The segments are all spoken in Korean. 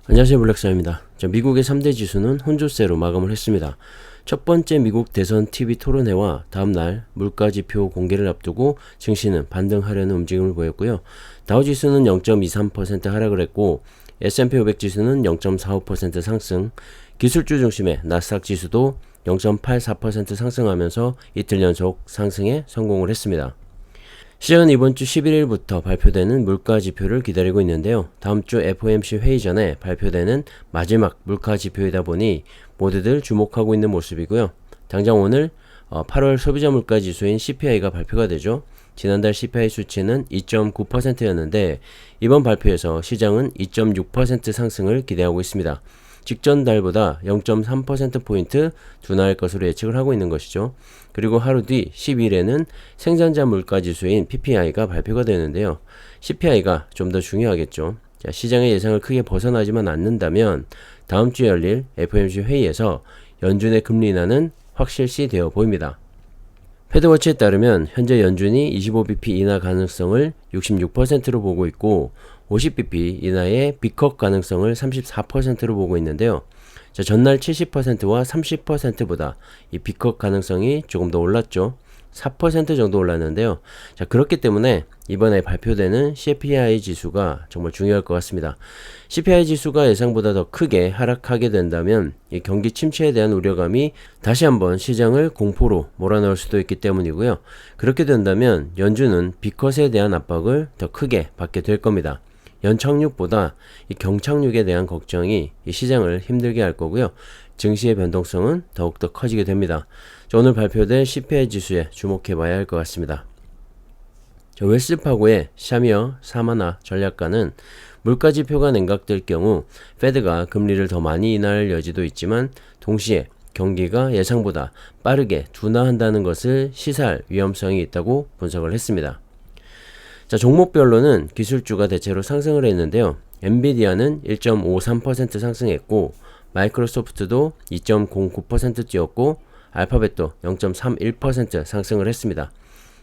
안녕하세요, 블랙사입니다. 미국의 3대 지수는 혼조세로 마감을 했습니다. 첫 번째 미국 대선 TV 토론회와 다음날 물가지표 공개를 앞두고 증시는 반등하려는 움직임을 보였고요. 다우지수는 0.23% 하락을 했고 S&P 500 지수는 0.45% 상승, 기술주 중심의 나스닥 지수도 0.84% 상승하면서 이틀 연속 상승에 성공을 했습니다. 시장은 이번 주 11일부터 발표되는 물가 지표를 기다리고 있는데요. 다음 주 FOMC 회의 전에 발표되는 마지막 물가 지표이다 보니 모두들 주목하고 있는 모습이고요. 당장 오늘 8월 소비자 물가 지수인 CPI가 발표가 되죠. 지난달 CPI 수치는 2.9%였는데 이번 발표에서 시장은 2.6% 상승을 기대하고 있습니다. 직전 달보다 0.3%포인트 둔화할 것으로 예측을 하고 있는 것이죠. 그리고 하루 뒤 10일에는 생산자 물가 지수인 PPI가 발표가 되는데요. CPI가 좀 더 중요하겠죠. 시장의 예상을 크게 벗어나지만 않는다면 다음 주에 열릴 FOMC 회의에서 연준의 금리 인하는 확실시 되어 보입니다. 패드워치에 따르면 현재 연준이 25bp 인하 가능성을 66%로 보고 있고 50bp 인하의 빅컷 가능성을 34%로 보고 있는데요. 전날 70%와 30%보다 이 빅컷 가능성이 조금 더 올랐죠. 4% 정도 올랐는데요. 그렇기 때문에 이번에 발표되는 CPI 지수가 정말 중요할 것 같습니다. CPI 지수가 예상보다 더 크게 하락하게 된다면 이 경기 침체에 대한 우려감이 다시 한번 시장을 공포로 몰아넣을 수도 있기 때문이고요. 그렇게 된다면 연준은 빅컷에 대한 압박을 더 크게 받게 될 겁니다. 연착륙보다 이 경착륙에 대한 걱정이 이 시장을 힘들게 할 거고요. 증시의 변동성은 더욱더 커지게 됩니다. 오늘 발표될 CPI 지수에 주목해 봐야 할 것 같습니다. 웰스파고의 샤미어 사마나 전략가는 물가 지표가 냉각될 경우 페드가 금리를 더 많이 인하할 여지도 있지만 동시에 경기가 예상보다 빠르게 둔화한다는 것을 시사할 위험성이 있다고 분석을 했습니다. 종목별로는 기술주가 대체로 상승을 했는데요. 엔비디아는 1.53% 상승했고 마이크로소프트도 2.09% 뛰었고 알파벳도 0.31% 상승을 했습니다.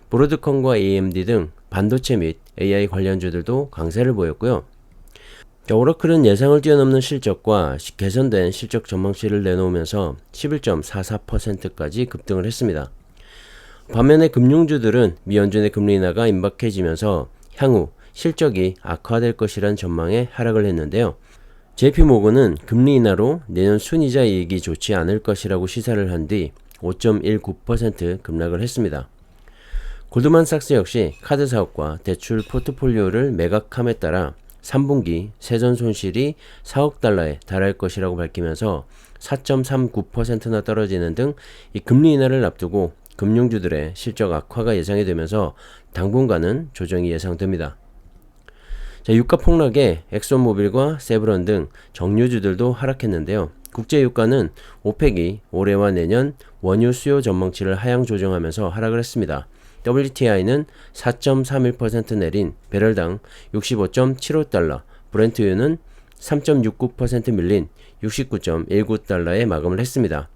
브로드컴과 AMD 등 반도체 및 AI 관련주들도 강세를 보였고요. 오라클은 예상을 뛰어넘는 실적과 개선된 실적 전망치를 내놓으면서 11.44%까지 급등을 했습니다. 반면에 금융주들은 미 연준의 금리 인하가 임박해지면서 향후 실적이 악화될 것이란 전망에 하락을 했는데요. JP모건은 금리 인하로 내년 순이자 이익이 좋지 않을 것이라고 시사를 한 뒤 5.19% 급락을 했습니다. 골드만삭스 역시 카드 사업과 대출 포트폴리오를 매각함에 따라 3분기 세전 손실이 4억 달러에 달할 것이라고 밝히면서 4.39%나 떨어지는 등 이 금리 인하를 앞두고 금융주들의 실적 악화가 예상이 되면서 당분간은 조정이 예상됩니다. 유가 폭락에 엑손모빌과 세브론 등 정유주들도 하락했는데요. 국제유가는 오펙이 올해와 내년 원유 수요 전망치를 하향 조정하면서 하락을 했습니다. WTI는 4.31% 내린 배럴당 65.75달러, 브렌트유는 3.69% 밀린 69.19달러에 마감을 했습니다.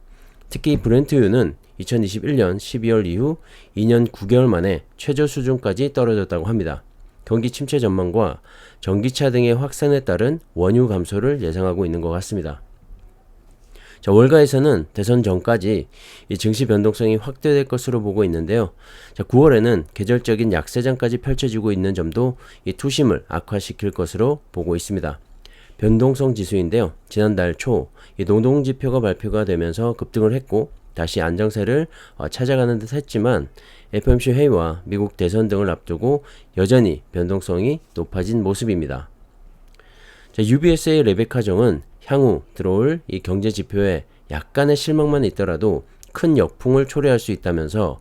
특히 브렌트유는 2021년 12월 이후 2년 9개월 만에 최저 수준까지 떨어졌다고 합니다. 경기 침체 전망과 전기차 등의 확산에 따른 원유 감소를 예상하고 있는 것 같습니다. 월가에서는 대선 전까지 이 증시 변동성이 확대될 것으로 보고 있는데요. 9월에는 계절적인 약세장까지 펼쳐지고 있는 점도 이 투심을 악화시킬 것으로 보고 있습니다. 변동성 지수인데요. 지난달 초 이 노동지표가 발표가 되면서 급등을 했고 다시 안정세를 찾아가는 듯 했지만 FOMC 회의와 미국 대선 등을 앞두고 여전히 변동성이 높아진 모습입니다. UBS의 레베카 정은 향후 들어올 이 경제 지표에 약간의 실망만 있더라도 큰 역풍을 초래할 수 있다면서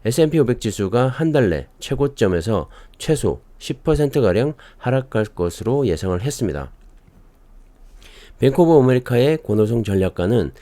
S&P 500 지수가 한 달 내 최고점에서 최소 10%가량 하락할 것으로 예상을 했습니다. 뱅크 오브 아메리카의 권호성 전략가는